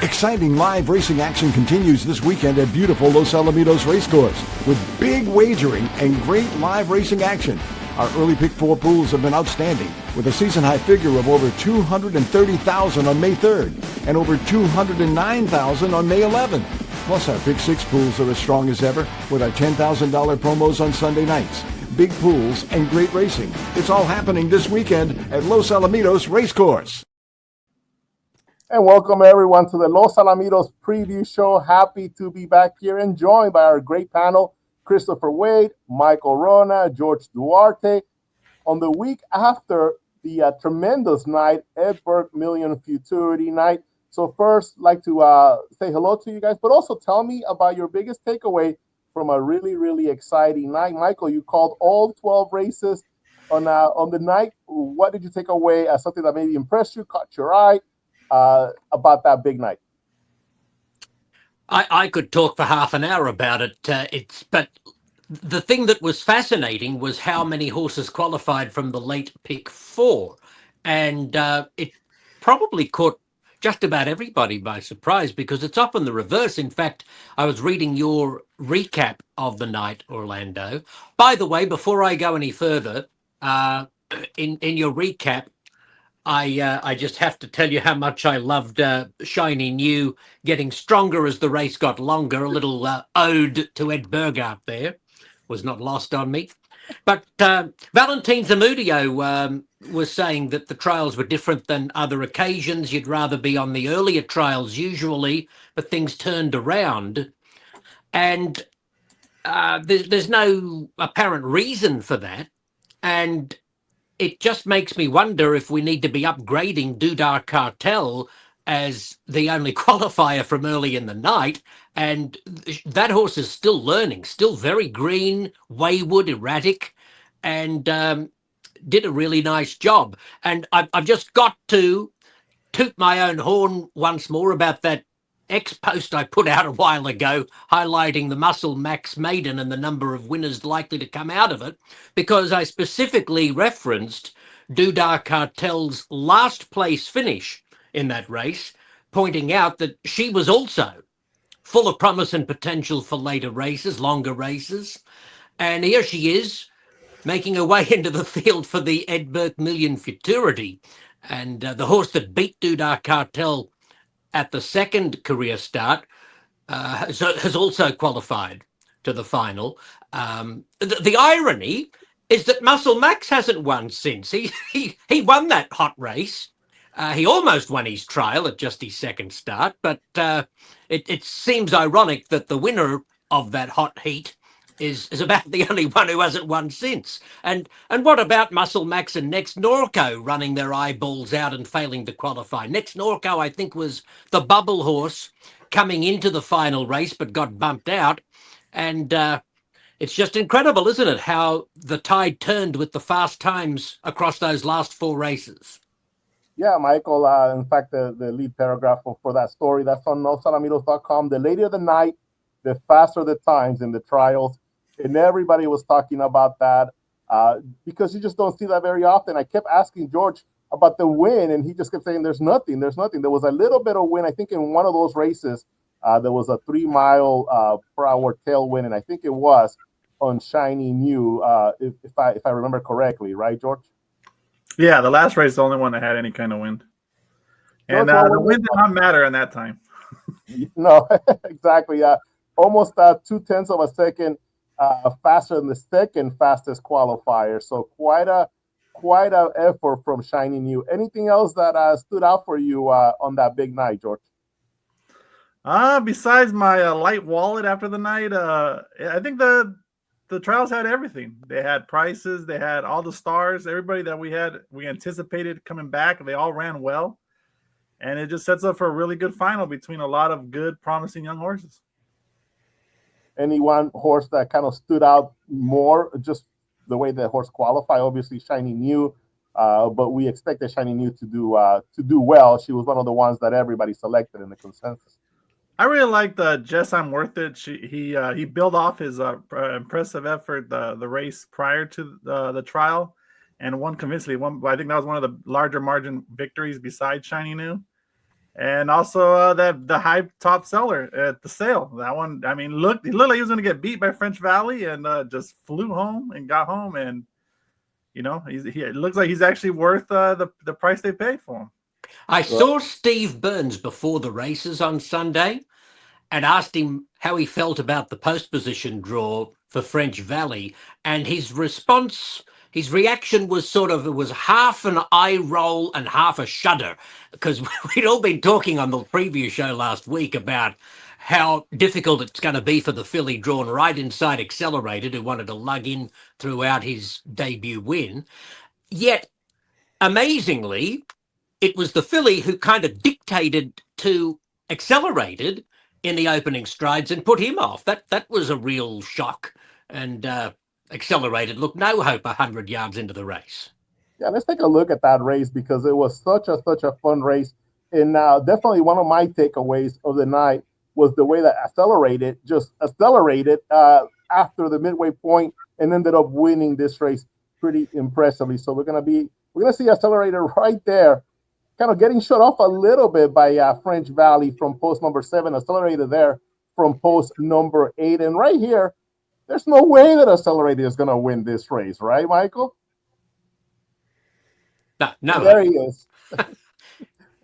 Exciting live racing action continues this weekend at beautiful Los Alamitos Racecourse with big wagering and great live racing action. Our early pick four pools have been outstanding with a season high figure of over $230,000 on May 3rd and over $209,000 on May 11th. Plus our pick six pools are as strong as ever with our $10,000 promos on Sunday nights. Big pools and great racing. It's all happening this weekend at Los Alamitos Racecourse. And welcome everyone to the Los Alamitos preview show. Happy to be back here and joined by our great panel, Christopher Wade, Michael Wrona, George Duarte, on the week after the tremendous night, Ed Burke Million Futurity night. So first, like to say hello to you guys, but also tell me about your biggest takeaway from a really, really exciting night. Michael, you called all 12 races on the night. What did you take away as something that maybe impressed you, caught your eye? About that big night? I could talk for half an hour about it. But the thing that was fascinating was how many horses qualified from the late pick four, and it probably caught just about everybody by surprise because it's often the reverse. In fact, I was reading your recap of the night, Orlando. By the way, before I go any further, in your recap, I just have to tell you how much I loved Shiny New getting stronger as the race got longer. A little ode to Ed Burke out there was not lost on me. But Valentin Zamudio was saying that the trials were different than other occasions. You'd rather be on the earlier trials usually, but things turned around. And there's no apparent reason for that. And it just makes me wonder if we need to be upgrading Dudar Cartel as the only qualifier from early in the night. And that horse is still learning, still very green, wayward, erratic, and did a really nice job. And I've just got to toot my own horn once more about that post I put out a while ago highlighting the Muscle Max Maiden and the number of winners likely to come out of it, because I specifically referenced Dudar Cartel's last place finish in that race, pointing out that she was also full of promise and potential for later races, longer races. And here she is making her way into the field for the Ed Burke Million Futurity. And the horse that beat Dudar Cartel at the second career start has also qualified to the final. The irony is that Muscle Max hasn't won since. He won that hot race. He almost won his trial at just his second start, but it seems ironic that the winner of that hot heat is about the only one who hasn't won since. And what about Muscle Max and Next Norco running their eyeballs out and failing to qualify? Next Norco, I think, was the bubble horse coming into the final race but got bumped out. And it's just incredible, isn't it, how the tide turned with the fast times across those last four races. Yeah, Michael, in fact, the lead paragraph for that story, that's on nosalamitos.com. The later the night, the faster the times in the trials. And everybody was talking about that because you just don't see that very often. I kept asking George about the win, and he just kept saying, there's nothing. There was a little bit of win. I think in one of those races, there was a 3 mile per hour tailwind, and I think it was on Shiny New, if I remember correctly, right, George? Yeah, the last race is the only one that had any kind of wind. And the wind did not matter in that time. No, exactly. Almost 0.2 of a second faster than the second fastest qualifier. So quite a effort from Shiny New. Anything else that stood out for you on that big night, George? Besides my light wallet after the night, I think the trials had everything. They had prices, they had all the stars, everybody that we anticipated coming back. They all ran well. And it just sets up for a really good final between a lot of good, promising young horses. Any one horse that kind of stood out more, just the way the horse qualified? Obviously, Shiny New, but we expected Shiny New to do well. She was one of the ones that everybody selected in the consensus. I really liked Jess I'm Worth It. He built off his impressive effort the race prior to the trial and won convincingly. I think that was one of the larger margin victories besides Shiny New. And also the high top seller at the sale. That one, I mean, he looked like he was going to get beat by French Valley and just flew home and got home. And, it looks like he's actually worth the price they paid for him. I saw Steve Burns before the races on Sunday and asked him how he felt about the post position draw for French Valley. And his reaction was it was half an eye roll and half a shudder, because we'd all been talking on the preview show last week about how difficult it's going to be for the filly drawn right inside Accelerated, who wanted to lug in throughout his debut win. Yet, amazingly, it was the filly who kind of dictated to Accelerated in the opening strides and put him off. That was a real shock. And Accelerated looked no hope 100 yards into the race. Yeah, let's take a look at that race because it was such a fun race. And definitely one of my takeaways of the night was the way that Accelerated just accelerated after the midway point and ended up winning this race pretty impressively. So we're gonna see Accelerated right there, kind of getting shut off a little bit by French Valley from post number 7, Accelerated there from post number 8. And right here, there's no way that Accelerated is going to win this race, right, Michael? No. There he is.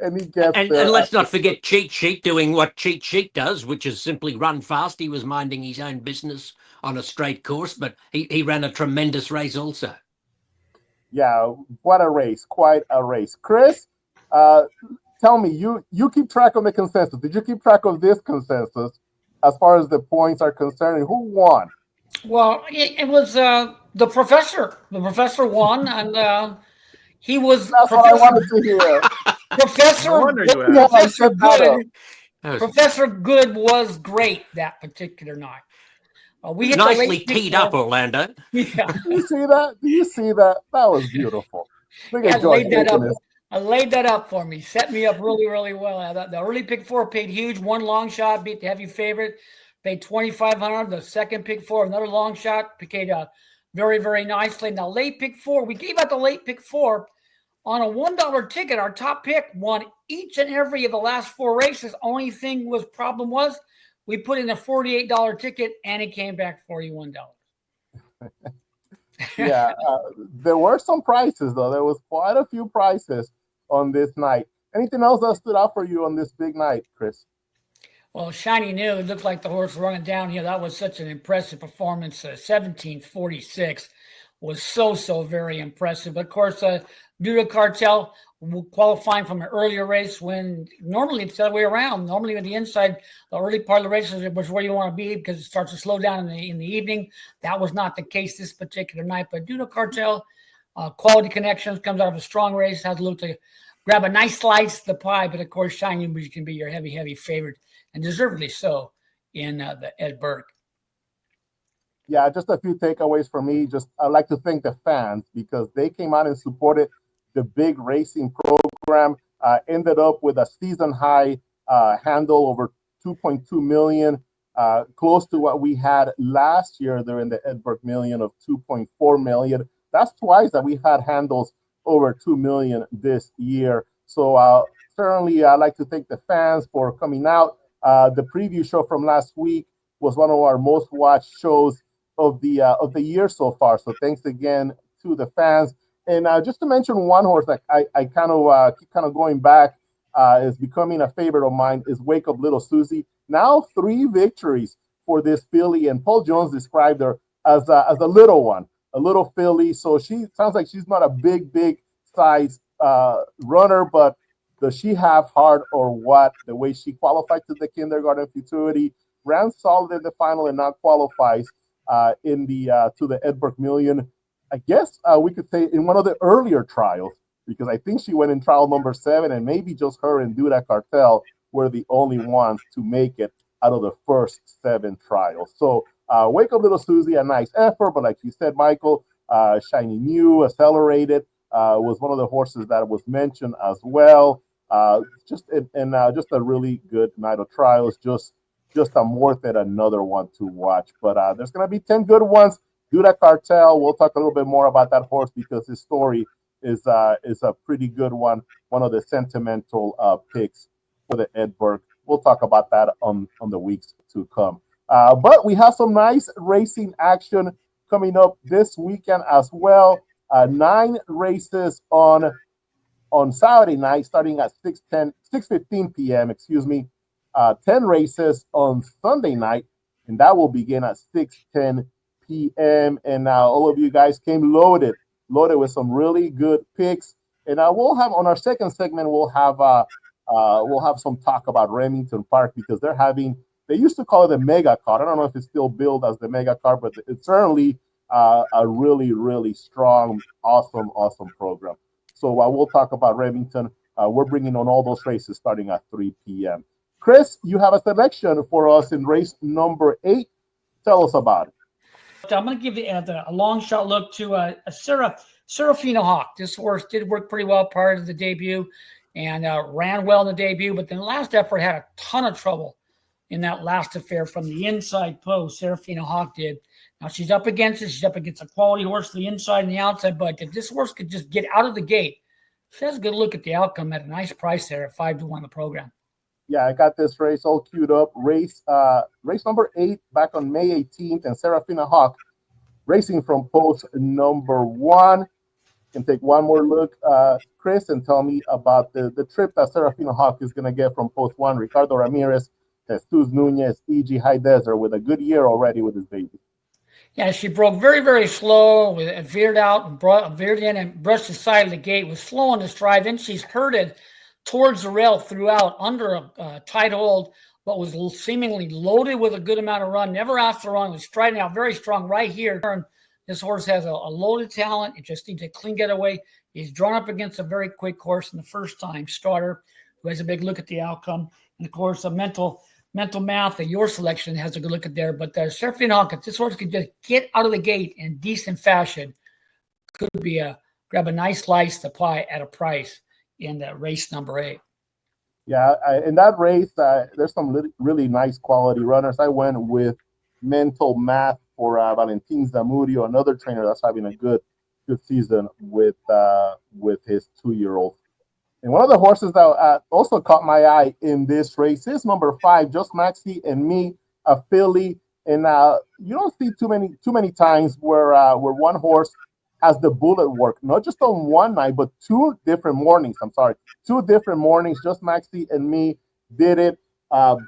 And he gets and let's not forget Cheat Sheet doing what Cheat Sheet does, which is simply run fast. He was minding his own business on a straight course, but he ran a tremendous race also. Yeah, what a race. Quite a race. Chris, tell me, you keep track of the consensus. Did you keep track of this consensus as far as the points are concerned? Who won? Well, it was the professor. The professor won, and he was. That's what I wanted to hear. Professor Good was great that particular night. We hit nicely teed up, Orlando. Yeah. Did you see that? Did you see that? That was beautiful. I laid that up for me. Set me up really, really well. The early pick 4 paid huge. One long shot beat the heavy favorite. Paid $2,500. The second pick 4, another long shot, paid very, very nicely. Now late pick 4, we gave out the late pick 4 on a $1 ticket. Our top pick won each and every of the last 4 races. Only problem was we put in a $48 ticket and it came back $41. Yeah, there were some prices though. There was quite a few prices on this night. Anything else that stood out for you on this big night, Chris? Well, Shiny New, it looked like the horse running down here. That was such an impressive performance. 1746 was so very impressive. But of course, Duda Cartel qualifying from an earlier race when normally it's the other way around. Normally on the inside, the early part of the race was where you want to be because it starts to slow down in the evening. That was not the case this particular night. But Duda Cartel, quality connections, comes out of a strong race, has a look to grab a nice slice of the pie. But of course, Shiny New can be your heavy favorite, and deservedly so, in the Ed Burke. Yeah, just a few takeaways for me. I'd like to thank the fans because they came out and supported the big racing program. Ended up with a season high handle over 2.2 million, close to what we had last year during the Ed Burke Million of 2.4 million. That's twice that we've had handles over 2 million this year. So certainly I'd like to thank the fans for coming out. The preview show from last week was one of our most watched shows of the year so far. So thanks again to the fans. And just to mention one horse that I kind of keep going back, is becoming a favorite of mine, is Wake Up Little Susie. Now 3 victories for this filly, and Paul Jones described her as a little one, a little filly. So she sounds like she's not a big size runner, but does she have heart or what? The way she qualified to the kindergarten futurity, ran solid in the final, and now qualifies in the to the Ed Burke Million. I guess we could say in one of the earlier trials, because I think she went in trial number 7, and maybe just her and Duda Cartel were the only ones to make it out of the first 7 trials. So Wake Up Little Susie, a nice effort, but like you said, Michael, Shiny New, Accelerated, was one of the horses that was mentioned as well. Just a really good night of trials. Just a worth it, another one to watch. But there's going to be 10 good ones. Duda Cartel, we'll talk a little bit more about that horse because his story is a pretty good one. One of the sentimental picks for the Ed Burke. We'll talk about that on the weeks to come. But we have some nice racing action coming up this weekend as well. 9 races on Saturday night, starting at 6:15 p.m. Excuse me. 10 races on Sunday night, and that will begin at 6:10 p.m. And all of you guys came loaded with some really good picks. And we'll have on our second segment, we'll have some talk about Remington Park because they used to call it the mega card. I don't know if it's still billed as the mega card, but it's certainly a really, really strong, awesome program. So we'll talk about Remington. We're bringing on all those races starting at 3 p.m. Chris, you have a selection for us in race number 8. Tell us about it. I'm going to give you a long shot look to a Serafina Hawk. This horse did work pretty well prior to the debut and ran well in the debut, but then the last effort had a ton of trouble in that last affair from the inside post. Serafina Hawk did. Now she's up against it. She's up against a quality horse to the inside and the outside, but if this horse could just get out of the gate, she has a good look at the outcome at a nice price there at 5-1 the program. Yeah, I got this race all queued up. Race number 8 back on May 18th, and Serafina Hawk racing from post number 1. Can take one more look, Chris, and tell me about the trip that Serafina Hawk is going to get from post 1. Ricardo Ramirez, Jesus Nunez, E.G. High Desert with a good year already with his baby. Yeah, she broke very, very slow, veered out and veered in and brushed the side of the gate, was slow on the stride. Then she's herded towards the rail throughout under a tight hold, but was seemingly loaded with a good amount of run. Never asked to run, was striding out very strong right here. This horse has a loaded talent. It just needs a clean getaway. He's drawn up against a very quick horse in the first time starter who has a big look at the outcome. And of course, a mental math that your selection has a good look at there. But Serafina Hawk, if this horse could just get out of the gate in decent fashion, could be grab a nice slice to pie at a price in that race number 8. Yeah, in that race, there's some really nice quality runners. I went with Mental Math for Valentin Zamudio, another trainer that's having a good season with his 2-year-old. And one of the horses that also caught my eye in this race is number 5, Just Maxi and Me, a filly. And you don't see too many times where one horse has the bullet work, not just on one night, but 2 different mornings. 2 different mornings. Just Maxi and Me did it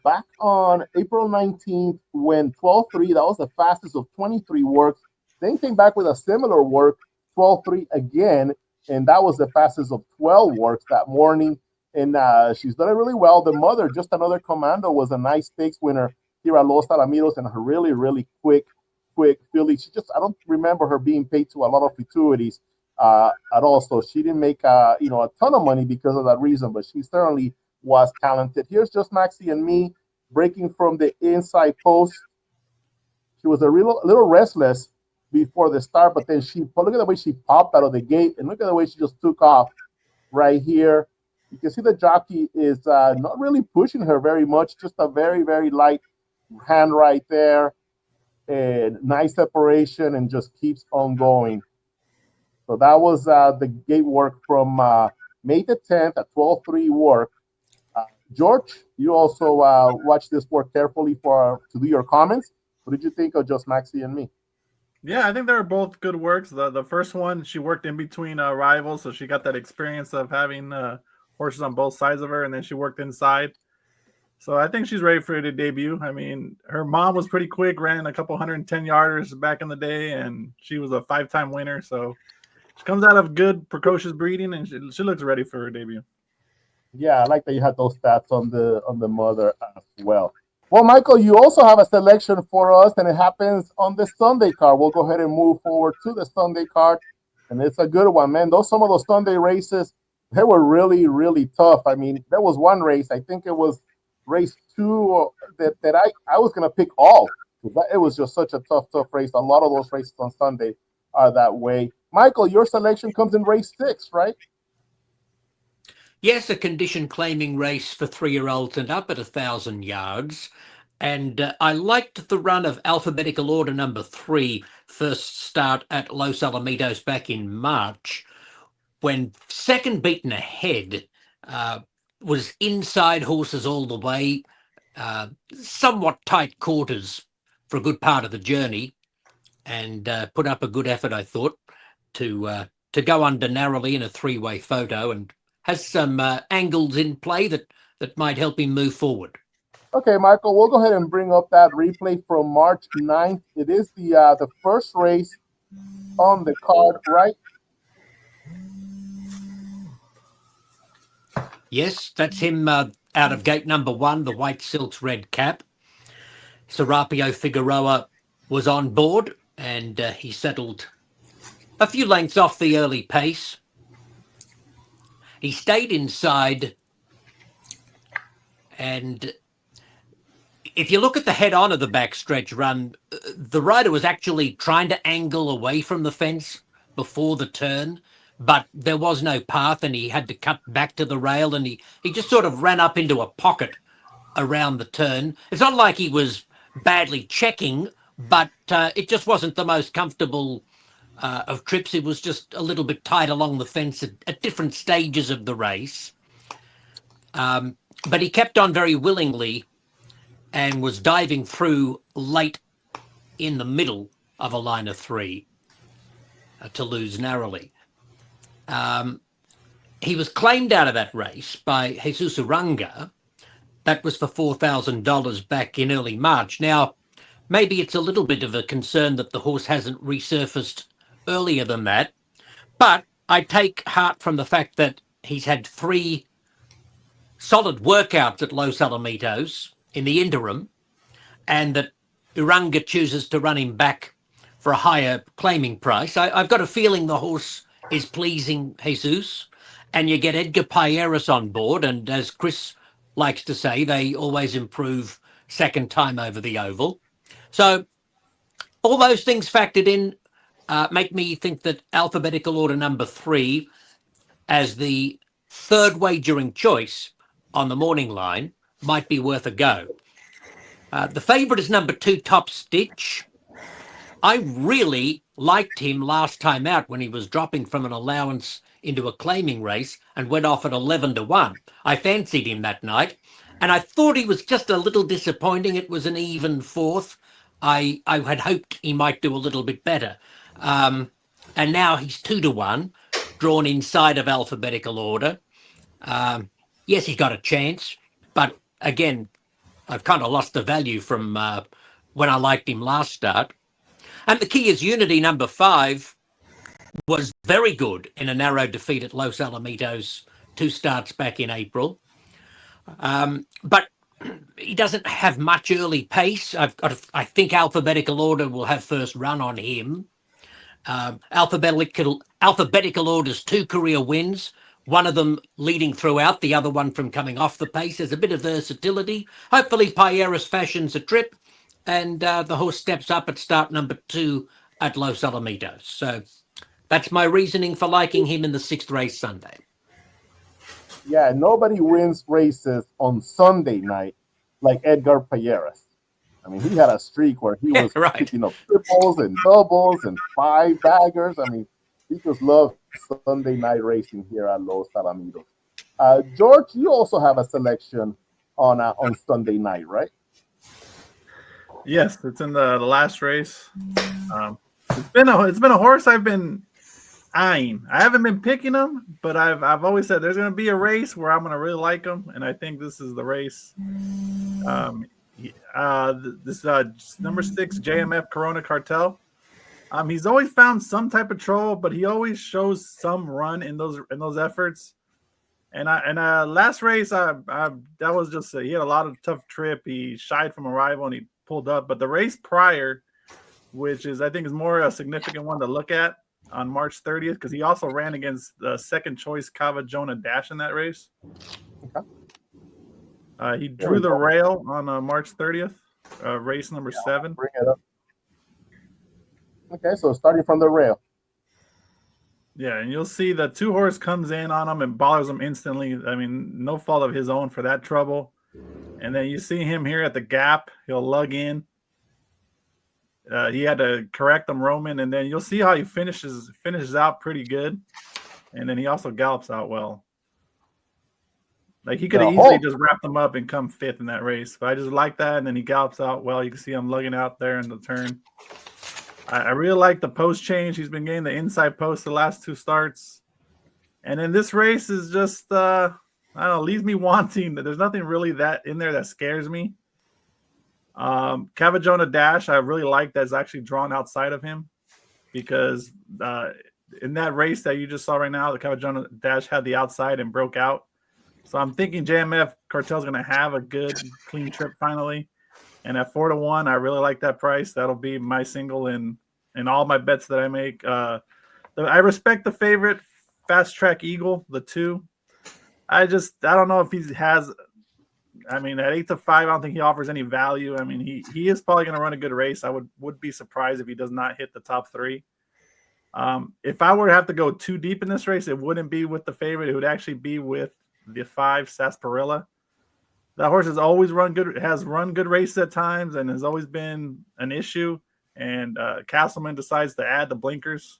back on April 19th when 12-3, that was the fastest of 23 works. Then came back with a similar work, 12-3 again, and that was the fastest of 12 works that morning. And she's done it really well. The mother, Just Another Commando, was a nice stakes winner here at Los Alamitos, and her really, really quick filly. I don't remember her being paid to a lot of gratuities at all. So she didn't make a ton of money because of that reason, but she certainly was talented. Here's Just Maxi and Me breaking from the inside post. She was a little restless before the start, but then look at the way she popped out of the gate, and look at the way she just took off right here. You can see the jockey is not really pushing her very much, just a very, very light hand right there, and nice separation, and just keeps on going. So that was the gate work from May the 10th at 12-3 work. George, you also watched this work carefully to do your comments. What did you think of Just Maxi and Me? Yeah, I think they were both good works. The first one, she worked in between rivals, so she got that experience of having horses on both sides of her, and then she worked inside. So I think she's ready for the debut. I mean, her mom was pretty quick, ran a couple 110-yarders back in the day, and she was a 5-time winner. So she comes out of good, precocious breeding, and she looks ready for her debut. Yeah, I like that you had those stats on the mother as well. Well, Michael, you also have a selection for us, and it happens on the Sunday card. We'll go ahead and move forward to the Sunday card, and it's a good one, man. Some of those Sunday races, they were really, really tough. I mean, there was one race, I think it was race 2, that I was going to pick all. It was just such a tough race. A lot of those races on Sunday are that way. Michael, your selection comes in race 6, right? Yes, a condition claiming race for 3-year-olds and up at 1,000 yards. And I liked the run of alphabetical order number 3, first start at Los Alamitos back in March, when second beaten ahead was inside horses all the way, somewhat tight quarters for a good part of the journey, and put up a good effort, I thought, to go under narrowly in a three-way photo, and has some angles in play that might help him move forward. Okay, Michael, we'll go ahead and bring up that replay from March 9th. It is the first race on the card, right? Yes, that's him out of gate number 1, the White Silk's red cap. Serapio Figueroa was on board, and he settled a few lengths off the early pace. He stayed inside, and if you look at the head-on of the backstretch run, the rider was actually trying to angle away from the fence before the turn, but there was no path, and he had to cut back to the rail, and he just sort of ran up into a pocket around the turn. It's not like he was badly checking, but it just wasn't the most comfortable of trips. It was just a little bit tight along the fence at different stages of the race. But he kept on very willingly and was diving through late in the middle of a line of 3 to lose narrowly. He was claimed out of that race by Jesus Uranga. That was for $4,000 back in early March. Now, maybe it's a little bit of a concern that the horse hasn't resurfaced earlier than that, but I take heart from the fact that he's had 3 solid workouts at Los Alamitos in the interim, and that Uranga chooses to run him back for a higher claiming price. I've got a feeling the horse is pleasing Jesus, and you get Edgar Payeras on board, and as Chris likes to say, they always improve second time over the oval. So all those things factored in make me think that alphabetical order number 3 as the third wagering choice on the morning line might be worth a go. The favourite is number 2, Top Stitch. I really liked him last time out when he was dropping from an allowance into a claiming race and went off at 11-1. I fancied him that night, and I thought he was just a little disappointing. It was an even 4th. I had hoped he might do a little bit better. And now he's 2-1, drawn inside of alphabetical order. Yes, he got a chance, but again, I've kind of lost the value from when I liked him last start. And the key is Unity number 5 was very good in a narrow defeat at Los Alamitos 2 starts back in April. But he doesn't have much early pace. I think alphabetical order will have first run on him. Alphabetical order's 2 career wins, one of them leading throughout, the other one from coming off the pace. There's a bit of versatility. Hopefully Payeras fashions a trip, and the horse steps up at start number 2 at Los Alamitos. So that's my reasoning for liking him in the 6th race Sunday. Yeah, nobody wins races on Sunday night like Edgar Payeras. I mean, he had a streak where he was picking up triples and doubles and 5 baggers. I mean, he just loves Sunday night racing here at Los Alamitos. George, you also have a selection on Sunday night, right? Yes, it's in the last race. It's been a horse I've been eyeing. I haven't been picking him, but I've always said there's going to be a race where I'm going to really like him, and I think this is the race. This number 6 JMF Corona Cartel. He's always found some type of trouble, but he always shows some run in those efforts. And last race, that was just he had a lot of tough trip. He shied from arrival and he pulled up. But the race prior, which is I think is more a significant one to look at on March 30th, because he also ran against the second choice Kava Jonah Dash in that race. Okay. He drew the rail on March 30th, race number 7. Bring it up. Okay, so starting from the rail. Yeah, and you'll see the 2 horse comes in on him and bothers him instantly. I mean, no fault of his own for that trouble. And then you see him here at the gap. He'll lug in. He had to correct him, Roman, and then you'll see how he finishes out pretty good. And then he also gallops out well. Like he could have easily just wrapped them up and come fifth in that race. But I just like that. And then he gallops out well. You can see him lugging out there in the turn. I really like the post change. He's been getting the inside post the last 2 starts. And then this race is just, I don't know, leaves me wanting. There's nothing really that in there that scares me. Cavajona Dash, I really like that's actually drawn outside of him because in that race that you just saw right now, the Cavajona Dash had the outside and broke out. So I'm thinking JMF Cartel's going to have a good, clean trip finally. And at 4-1, I really like that price. That'll be my single in all my bets that I make. I respect the favorite, Fast Track Eagle, the 2. I don't know if he has. I mean, at 8-5, I don't think he offers any value. I mean, he is probably going to run a good race. I would be surprised if he does not hit the top 3. If I were to have to go too deep in this race, it wouldn't be with the favorite. It would actually be with the 5 Sarsaparilla. That horse has always run good races at times and has always been an issue. And Castleman decides to add the blinkers.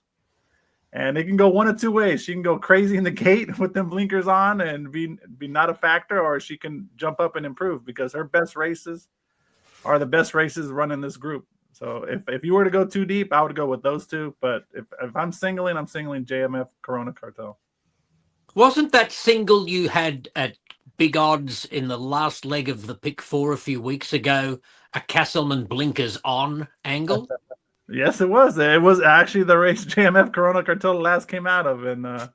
And it can go one of 2 ways. She can go crazy in the gate with them blinkers on and be not a factor, or she can jump up and improve because her best races are the best races running this group. So if you were to go too deep, I would go with those 2. But if I'm singling JMF Corona Cartel. Wasn't that single you had at big odds in the last leg of the pick 4 a few weeks ago a Castleman blinkers on angle? Yes, it was. It was actually the race JMF Corona Cartel last came out of. And it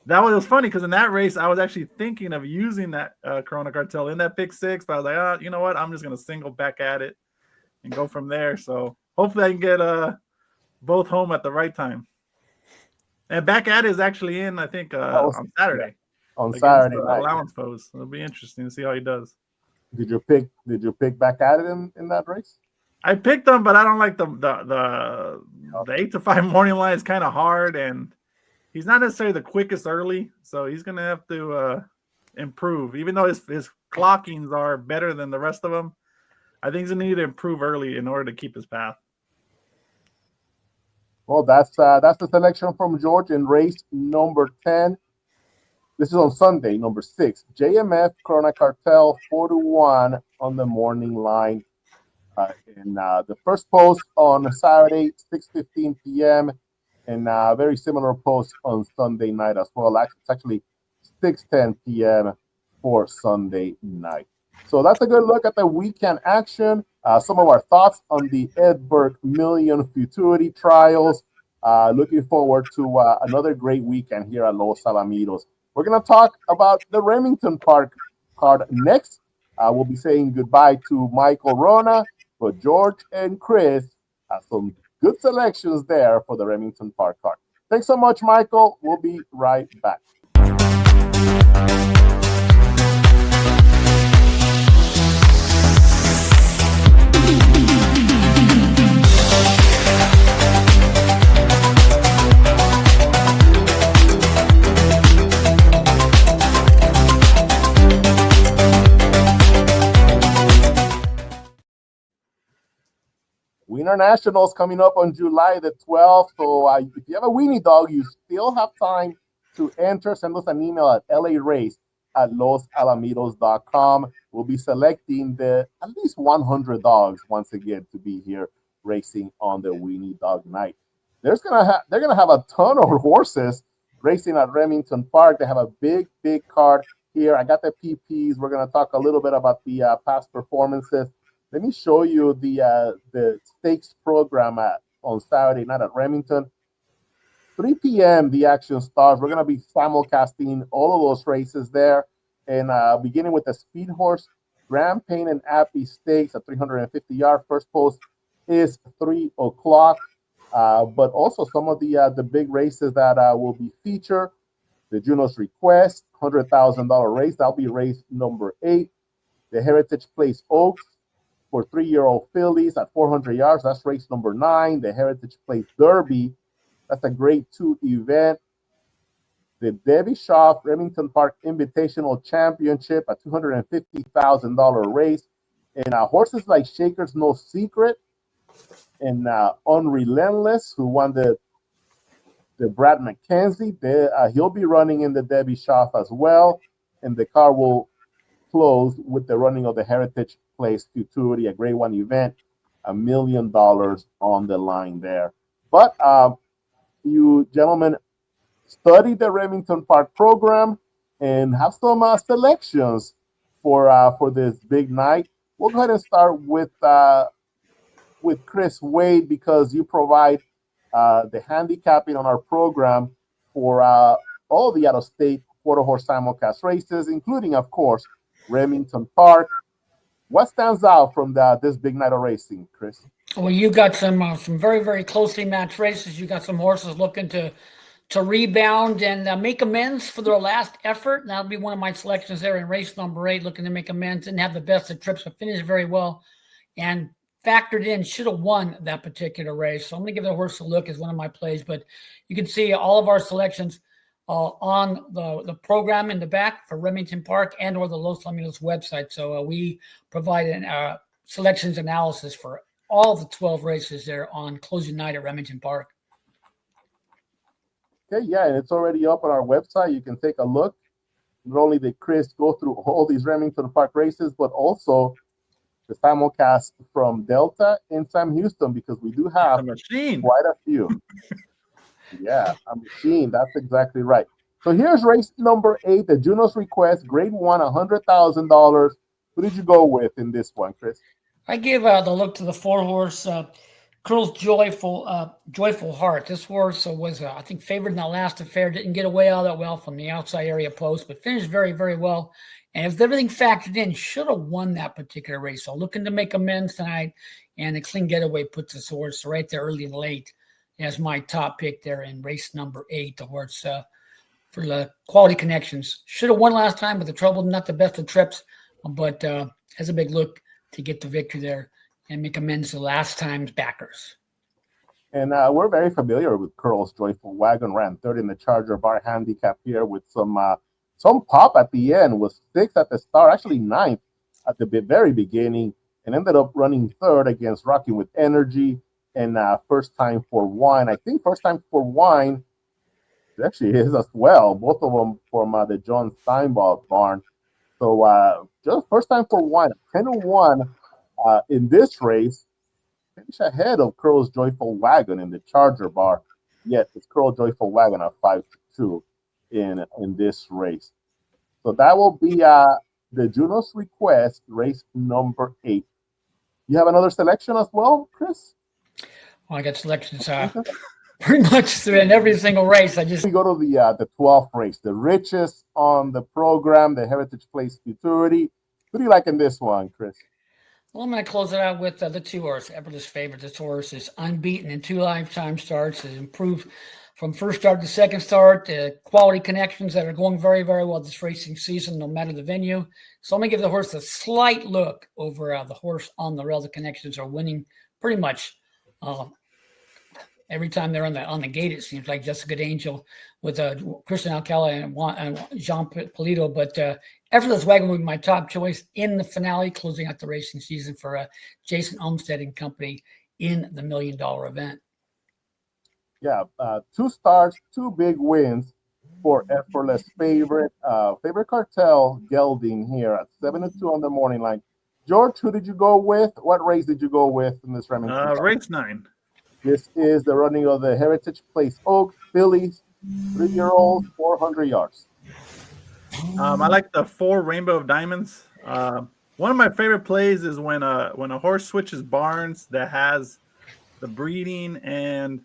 was funny because in that race, I was actually thinking of using that Corona Cartel in that pick 6. But I was like, you know what? I'm just going to single back at it and go from there. So hopefully I can get both home at the right time. And back at it is actually in, I think, on Saturday. On Saturday night. Allowance pose. It'll be interesting to see how he does. Did you pick back at it in that race? I picked him, but I don't like the 8-5 morning line is kind of hard, and he's not necessarily the quickest early, so he's going to have to improve. Even though his clockings are better than the rest of them, I think he's going to need to improve early in order to keep his path. Well, that's the selection from George in race number 10. This is on Sunday, number 6. JMF Corona Cartel 4-1 on the morning line. And the first post on Saturday, 6:15 p.m. and very similar post on Sunday night as well. It's actually 6:10 p.m. for Sunday night. So that's a good look at the weekend action. Some of our thoughts on the Ed Burke Million Futurity Trials. Looking forward to another great weekend here at Los Alamitos. We're going to talk about the Remington Park card next. We'll be saying goodbye to Michael Wrona, but George and Chris have some good selections there for the Remington Park card. Thanks so much, Michael. We'll be right back. Wiener Nationals coming up on July the 12th. So if you have a weenie dog, you still have time to enter. Send us an email at larace@losalamitos.com. We'll be selecting at least 100 dogs once again to be here racing on the Weenie Dog Night. They're gonna have a ton of horses racing at Remington Park. They have a big card here. I got the PPs. We're gonna talk a little bit about the past performances. Let me show you the stakes program on Saturday night at Remington. 3 p.m. the action starts. We're going to be simulcasting all of those races there. And beginning with the Speed Horse Grand Pain and Appy Stakes at 350 yards. First post is 3 o'clock. But also some of the big races that will be featured. The Juno's Request, $100,000 race. That'll be race number 8. The Heritage Place Oaks for 3-year-old fillies at 400 yards. That's race number 9. The Heritage Place Derby. That's a grade 2 event. The Debbie Shaw Remington Park Invitational Championship, a $250,000 race. And horses like Shaker's No Secret and Unrelentless, who won the Brad McKenzie. He'll be running in the Debbie Shaw as well. And the car will closed with the running of the Heritage Place Futurity, a Grade 1 event, $1 million on the line there. But you gentlemen study the Remington Park program and have some selections for this big night. We'll go ahead and start with Chris Wade, because you provide the handicapping on our program for all the out-of-state quarter horse simulcast races, including, of course, Remington Park. What stands out from this big night of racing, Chris? Well, you got some very, very closely matched races. You got some horses looking to rebound and make amends for their last effort. And that'll be one of my selections there in race number 8, looking to make amends. Didn't have the best of trips, but finished very well and factored in, should have won that particular race. So I'm going to give the horse a look as one of my plays. But you can see all of our selections on the program in the back for Remington Park and or the Los Alamitos website. So we provide an selections analysis for all the 12 races there on closing night at Remington Park. Okay, yeah, and it's already up on our website. You can take a look. Not only did Chris go through all these Remington Park races, but also the simulcast from Delta and Sam Houston, because we do have quite a few. Yeah, a machine. That's exactly right. So here's race number 8, the Juno's Request, Grade 1, $100,000. Who did you go with in this one, Chris? I gave the look to the 4-horse Curl's Joyful Heart. This horse was, I think, favored in the last affair. Didn't get away all that well from the outside area post, but finished very, very well. And if everything factored in, should have won that particular race. So looking to make amends tonight, and the clean getaway puts this horse right there early and late as my top pick there in race number 8. The horse for the quality connections. Should have won last time, but the trouble, not the best of trips, but has a big look to get the victory there and make amends to last time's backers. And we're very familiar with Curl's Joyful Wagon. Ran third in the Charger Bar handicap here with some pop at the end. Was 6th at the start, actually 9th at the very beginning, and ended up running third against Rocking with Energy and First Time for Wine. I think First Time for Wine actually is as well. Both of them from the John Steinbach barn. So just First Time for Wine, 10-1 in this race. Finish ahead of Curl's Joyful Wagon in the Charger Bar. Yet it's Curl's Joyful Wagon at 5-2 in this race. So that will be the Juno's Request, race number 8. You have another selection as well, Chris? Well, I got selections pretty much in every single race. We go to the 12th race, the richest on the program, the Heritage Place Futurity. Who do you like in this one, Chris? Well, I'm going to close it out with the 2-horse, Everly's favorite. This horse is unbeaten in 2 lifetime starts. Has improved from first start to second start. Quality connections that are going very, very well this racing season, no matter the venue. So I'm going to give the horse a slight look over the horse on the rail. The connections are winning pretty much every time they're on the gate. It seems like Just a Good Angel with Christian Alcala and Jean Polito. But Effortless Wagon will be my top choice in the finale, closing out the racing season for Jason Olmstead and company in the $1 million event. Yeah, 2 starts, 2 big wins for Effortless favorite cartel gelding here at 7-2 on the morning line. George, who did you go with? What race did you go with in this Remington? Race 9. This is the running of the Heritage Place Oaks Fillies, 3-year-old, 400 yards. I like the 4 Rainbow of Diamonds. One of my favorite plays is when a horse switches barns that has the breeding and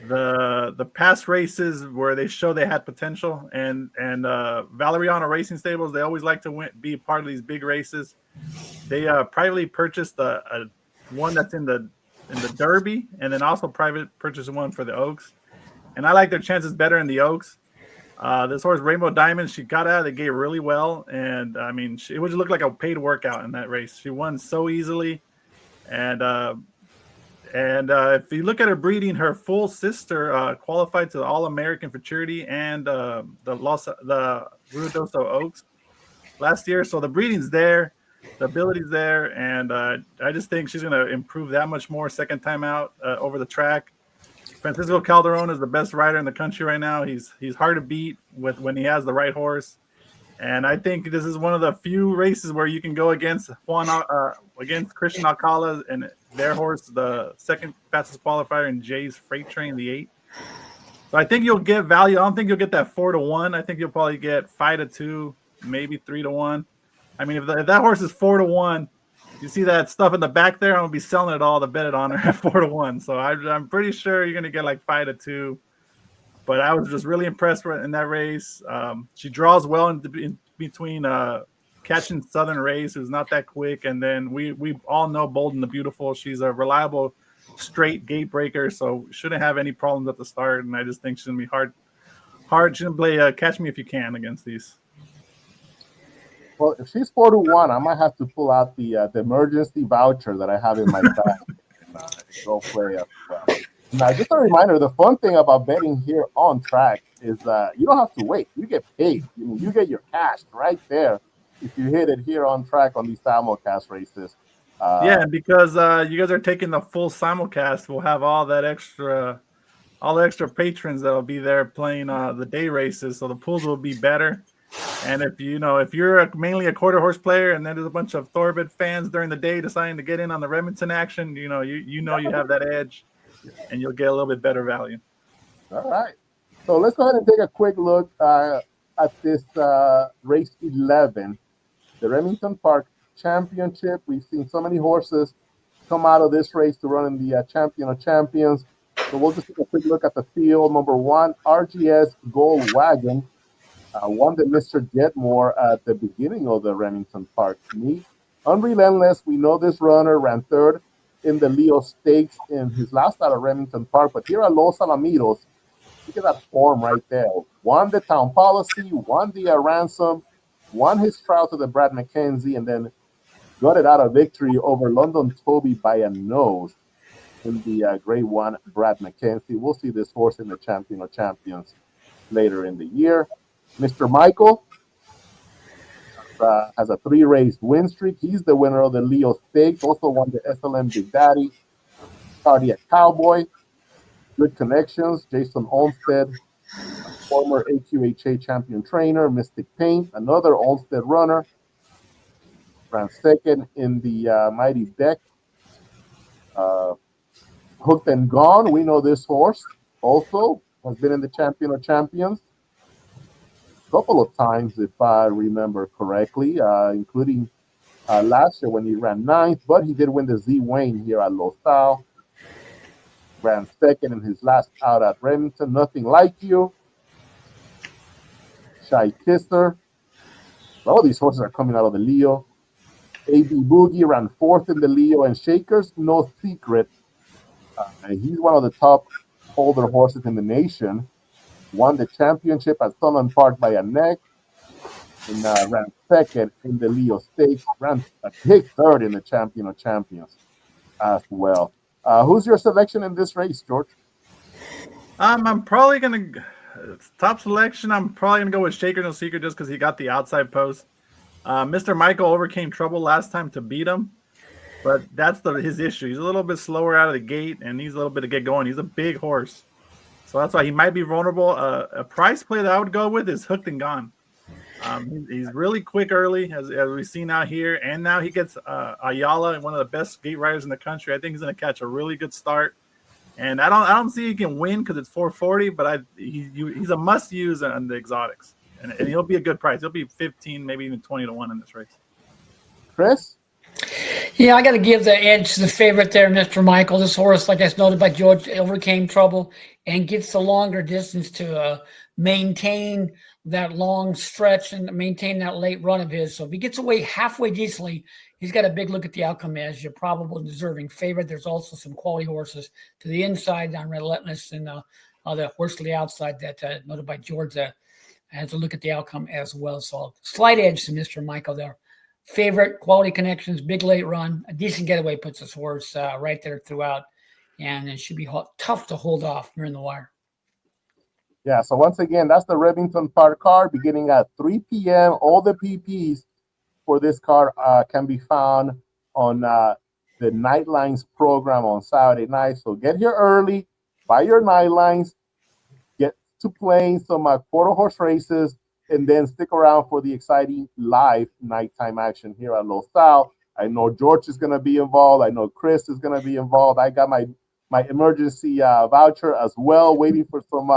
the past races where they show they had potential, and Valeriano Racing Stables, they always like to be part of these big races. They privately purchased one that's in the Derby, and then also private purchased one for the Oaks. And I like their chances better in the Oaks. This horse, Rainbow Diamond, she got out of the gate really well, and I mean, it would look like a paid workout in that race. She won so easily, and if you look at her breeding, her full sister qualified to the All-American Futurity and the Ruidoso Oaks last year. So the breeding's there, the ability's there, and I just think she's going to improve that much more second time out over the track. Francisco Calderon is the best rider in the country right now. He's hard to beat when he has the right horse. And I think this is one of the few races where you can go against against Christian Alcala and their horse, the second fastest qualifier in Jay's Freight Train, the 8. So I think you'll get value. I don't think you'll get that 4-1. I think you'll probably get 5-2, maybe 3-1. I mean, if that horse is 4-1, you see that stuff in the back there, I'm gonna be selling it all to bet it on her at 4-1. So I'm pretty sure you're gonna get like 5-2. But I was just really impressed in that race. She draws well in between catching Southern Race, who's not that quick, and then we all know Bolden the Beautiful. She's a reliable, straight gate breaker, so shouldn't have any problems at the start. And I just think she's gonna be hard. She's gonna play Catch Me If You Can against these. Well, if she's 4-1, I might have to pull out the emergency voucher that I have in my bag and go play as well. Now, just a reminder, the fun thing about betting here on track is you don't have to wait. You get paid. You get your cash right there if you hit it here on track on these simulcast races. Yeah, because you guys are taking the full simulcast, we'll have all the extra patrons that will be there playing the day races, so the pools will be better. And if you're mainly a quarter horse player, and then there's a bunch of Thoroughbred fans during the day deciding to get in on the Remington action, you have that edge, and you'll get a little bit better value. All right. So let's go ahead and take a quick look at this race 11, the Remington Park Championship. We've seen so many horses come out of this race to run in the Champion of Champions. So we'll just take a quick look at the field. Number 1, RGS Gold Wagon. Won the Mr. Jetmore at the beginning of the Remington Park meet. Unrelentless, we know this runner ran third in the Leo Stakes in his last out of Remington Park, but here at Los Alamitos, look at that form right there. Won the Town Policy, won the Ransom, won his trial to the Brad McKenzie, and then got it out of victory over London Toby by a nose in the Grade 1 Brad McKenzie. We'll see this horse in the Champion of Champions later in the year. Mr. Michael has a 3-race win streak. He's the winner of the Leo Stakes, also won the SLM Big Daddy, Cardiac Cowboy, good connections. Jason Olmstead, former AQHA champion trainer. Mystic Paint, another Olmstead runner, ran second in the Mighty Deck. Hooked and Gone, we know this horse also has been in the Champion of Champions a couple of times, if I remember correctly, including last year when he ran 9th, but he did win the Z Wayne here at Los Al. Ran second in his last out at Remington. Nothing Like You, Shy Kisser. All these horses are coming out of the Leo. AB Boogie ran 4th in the Leo, and Shakers No Secret. He's one of the top older horses in the nation. Won the championship at Sunland Park by a neck, and ran second in the Leo Stakes. Ran a big third in the Champion of Champions as well. Who's your selection in this race, George? I'm probably gonna top selection. I'm probably gonna go with Shaker No Secret just because he got the outside post. Mr. Michael overcame trouble last time to beat him, but that's his issue. He's a little bit slower out of the gate, and he's a little bit to get going. He's a big horse, so that's why he might be vulnerable. A price play that I would go with is Hooked and Gone. He's really quick early, as we've seen out here, and now he gets Ayala, one of the best gate riders in the country. I think he's going to catch a really good start, and I don't see he can win because it's 440, but he's a must use on the exotics, and he'll be a good price. He'll be 15, maybe even 20-1 in this race. Chris? Yeah, I got to give the edge to the favorite there, Mr. Michael. This horse, like that's noted by George, overcame trouble and gets the longer distance to maintain that long stretch and maintain that late run of his. So if he gets away halfway decently, he's got a big look at the outcome as your probable deserving favorite. There's also some quality horses to the inside on Relentless and the horse to the outside that noted by George has a look at the outcome as well. So slight edge to Mr. Michael there. Favorite, quality connections, big late run, a decent getaway puts this horse right there throughout, and it should be tough to hold off during the wire. Yeah, so once again, that's the Remington Park card beginning at 3 p.m. All the PPs for this card can be found on the Nightlines program on Saturday night. So get here early, buy your Nightlines, get to playing some quarter horse races, and then stick around for the exciting live nighttime action here at Los Al. I know George is going to be involved. I know Chris is going to be involved. I got my emergency voucher as well, waiting for some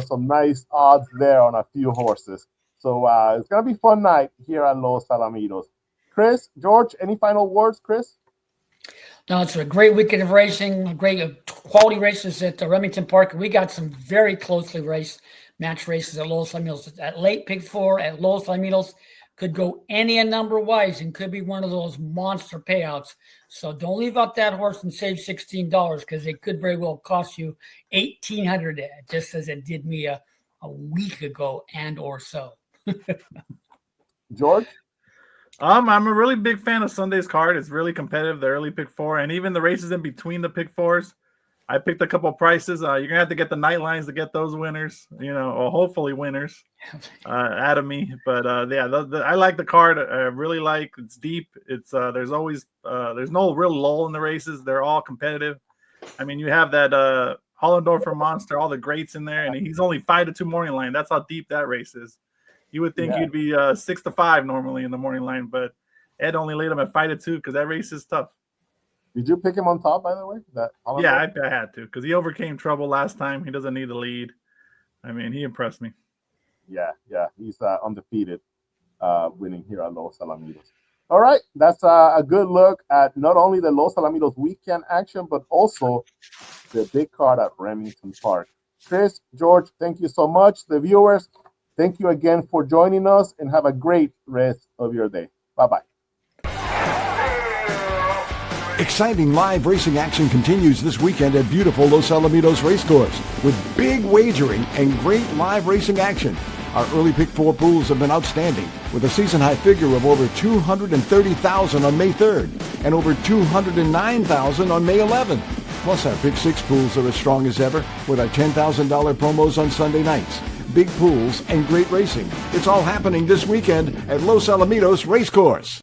some nice odds there on a few horses. So it's going to be a fun night here at Los Alamitos. Chris, George, any final words, Chris? No, it's a great weekend of racing, great quality races at Remington Park. We got some very closely raced match races at Los Alamitos. At late pick 4 at Los Alamitos could go any number wise and could be one of those monster payouts. So don't leave out that horse and save $16 because it could very well cost you $1,800, just as it did me a week ago and or so. George? I'm a really big fan of Sunday's card. It's really competitive, the early pick 4, and even the races in between the pick 4s. I picked a couple of prices. You're gonna have to get the night lines to get those winners, or hopefully winners out of me. But I like the card. I really like. It's deep. It's there's always there's no real lull in the races. They're all competitive. I mean, you have that Hollendorfer monster, all the greats in there, and he's only 5-2 morning line. That's how deep that race is. You would think you'd be 6-5 normally in the morning line, but Ed only laid him at 5-2 because that race is tough. Did you pick him on top, by the way? I had to because he overcame trouble last time. He doesn't need the lead. I mean, he impressed me. Yeah, he's undefeated, winning here at Los Alamitos. All right, that's a good look at not only the Los Alamitos weekend action, but also the big card at Remington Park. Chris, George, thank you so much. The viewers, thank you again for joining us, and have a great rest of your day. Bye-bye. Exciting live racing action continues this weekend at beautiful Los Alamitos Racecourse with big wagering and great live racing action. Our early pick 4 pools have been outstanding with a season high figure of over $230,000 on May 3rd and over $209,000 on May 11th. Plus our pick 6 pools are as strong as ever with our $10,000 promos on Sunday nights. Big pools and great racing. It's all happening this weekend at Los Alamitos Racecourse.